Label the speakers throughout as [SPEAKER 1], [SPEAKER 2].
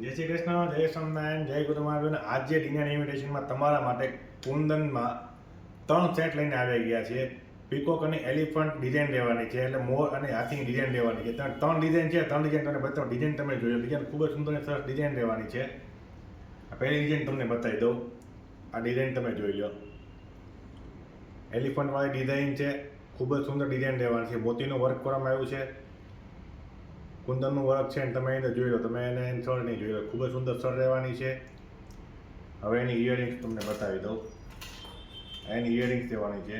[SPEAKER 1] જય શ્રી કૃષ્ણ, જય સ્વામિનારાયણ, જય ગુરુ મહારાજ. આજે ડિનર ઇન્વિટેશનમાં તમારા માટે કુંદનમાં 3 સેટ લઈને આવી ગયા છે. પીકોક અને એલિફન્ટ ડિઝાઇન લેવાની છે, એટલે મોર અને હાથીની ડિઝાઇન લેવાની છે. 3 ડિઝાઇન છે, 3 ડિઝાઇન તમને બતાવો. ડિઝાઇન તમે જોયો, ડિઝાઇન ખૂબ જ સુંદર અને સરસ ડિઝાઇન લેવાની છે. આ પહેલી ડિઝાઇન તમને બતાવી દઉં. આ ડિઝાઇન તમે જોઈ લો. એલિફન્ટ વાળી ડિઝાઇન છે, ખૂબ જ સુંદર ડિઝાઇન લેવાની છે. મોતીનું વર્ક કરવામાં આવ્યું છે, કુંદનનું વર્ક છે, તમે એને જોઈ લો. તમે એને સર નહીં જોઈ લો, ખૂબ જ સુંદર સર રહેવાની છે. હવે એની ઇયરિંગ્સ તમને બતાવી દઉં. એની ઇયરિંગ્સ રહેવાની છે.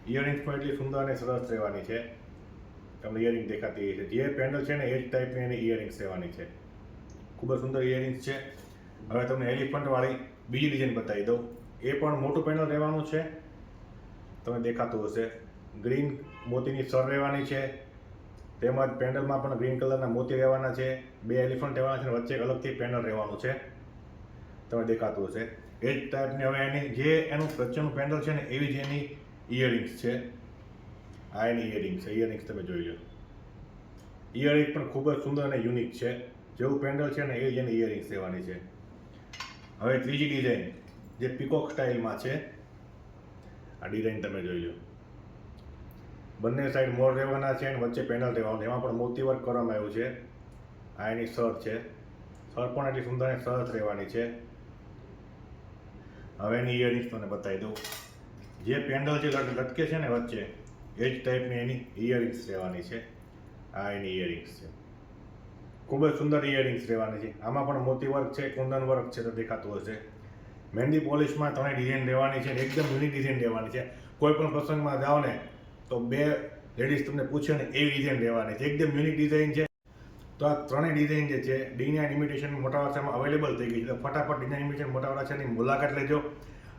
[SPEAKER 1] ઇયરિંગ્સ પણ એટલી સુંદર અને સરસ રહેવાની છે. તમને ઇયરિંગ દેખાતી છે, જે પેન્ડલ છે ને એ જ ટાઈપની એની ઇયરિંગ્સ રહેવાની છે. ખૂબ જ સુંદર ઇયરિંગ્સ છે. હવે તમને એલિફન્ટવાળી બીજી ડિઝાઇન બતાવી દઉં. એ પણ મોટું પેન્ડલ રહેવાનું છે, તમને દેખાતું હશે. ગ્રીન મોતીની સર રહેવાની છે, તેમજ પેન્ડલમાં પણ ગ્રીન કલરના મોતી રહેવાના છે. 2 એલિફન્ટ રહેવાના છે, વચ્ચે અલગથી પેન્ડલ રહેવાનું છે, તમે દેખાતું હશે. એ જ ટાઈપની હવે એની જે એનું વચ્ચેનું પેન્ડલ છે ને એવી જ એની ઇયરિંગ્સ છે. આ એની ઇયરિંગ્સ છે, ઇયરિંગ્સ તમે જોઈ લો. ઇયરિંગ પણ ખૂબ જ સુંદર અને યુનિક છે. જેવું પેન્ડલ છે ને એ જ એની ઇયરિંગ્સ રહેવાની છે. હવે ત્રીજી ડિઝાઇન જે પીકોક સ્ટાઇલમાં છે, આ ડિઝાઇન તમે જોઈ લો. બંને સાઈડ મોર રહેવાના છે અને વચ્ચે પેનલ રહેવાનું. એમાં પણ મોતી વર્ક કરવામાં આવ્યું છે. આ એની સર છે. સર પણ એટલી સુંદર અને સરસ રહેવાની છે. હવે એની ઇયરિંગ્સ તમને બતાવી દઉં. જે પેન્ડલ જે લટકે છે ને વચ્ચે એ જ ટાઈપની એની ઇયરિંગ્સ રહેવાની છે. આ એની ઇયરિંગ્સ છે. ખૂબ જ સુંદર ઇયરિંગ્સ રહેવાની છે. આમાં પણ મોતી વર્ક છે, કુંદન વર્ક છે, તો દેખાતું હશે. મહેંદી પોલિશમાં 3 ડિઝાઇન રહેવાની છે, એકદમ યુનિક ડિઝાઇન રહેવાની છે. કોઈ પણ પ્રસંગમાં જાઓ ને તો 2 લેડીઝ તમને પૂછે ને એવી ડિઝાઇન રહેવાની છે. એકદમ યુનિક ડિઝાઇન છે. તો આ 3 ડિઝાઇન જે છે ડિઝાઇન ઇમિટેશન મોટા વરાછામાં અવેલેબલ થઈ ગઈ છે. તો ફટાફટ ડિઝાઇન ઇમિટેશન મોટા વરાછાની મુલાકાત લેજો.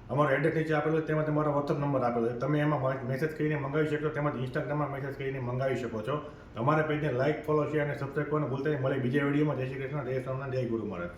[SPEAKER 1] અમારો એડ્રેસ નીચે આપેલો છે, તેમાં તમારો વોટ્સઅપ નંબર આપેલો છે. તમે એમાં મેસેજ કરીને મંગાવી શકો, તેમજ ઇન્સ્ટાગ્રામમાં મેસેજ કરીને મંગાવી શકો છો. તમારા પેજને લાઇક, ફોલો, શેર અને સબસ્ક્રાઈબ કરવાનું ભૂલતા નહીં. મળે બીજા વિડીયોમાં. જય શ્રી કૃષ્ણ, જય સ્વામિનારાયણ, જય ગુરુ મહારાજ.